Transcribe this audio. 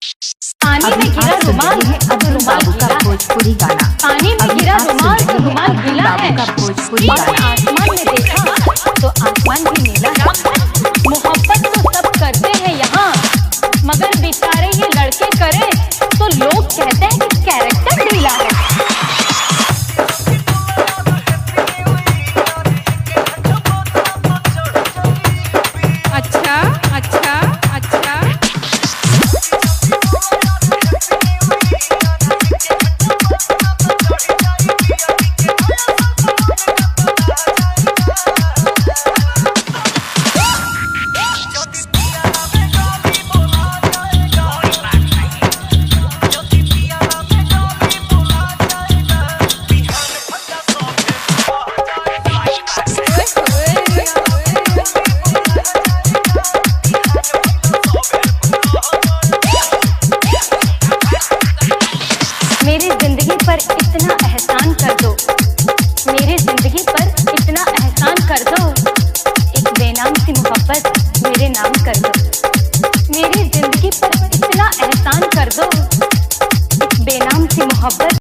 पानी में गिरा रुमाल है, अब रुमाल गीला है। भोजपुरी गाना। पानी में गिरा रुमाल तो रुमाल गीला है। का भोजपुरी गाना। आसमान में देखा तो आसमान भी नीला है। मोहब्बत तो सब करते हैं यहाँ, मगर बेचारे ये लड़के करें तो लोग कहते हैं कि कैरेक्टर ढीला है। अच्छा अच्छा अच्छा मेरी जिंदगी पर इतना एहसान कर दो, मेरी जिंदगी पर इतना एहसान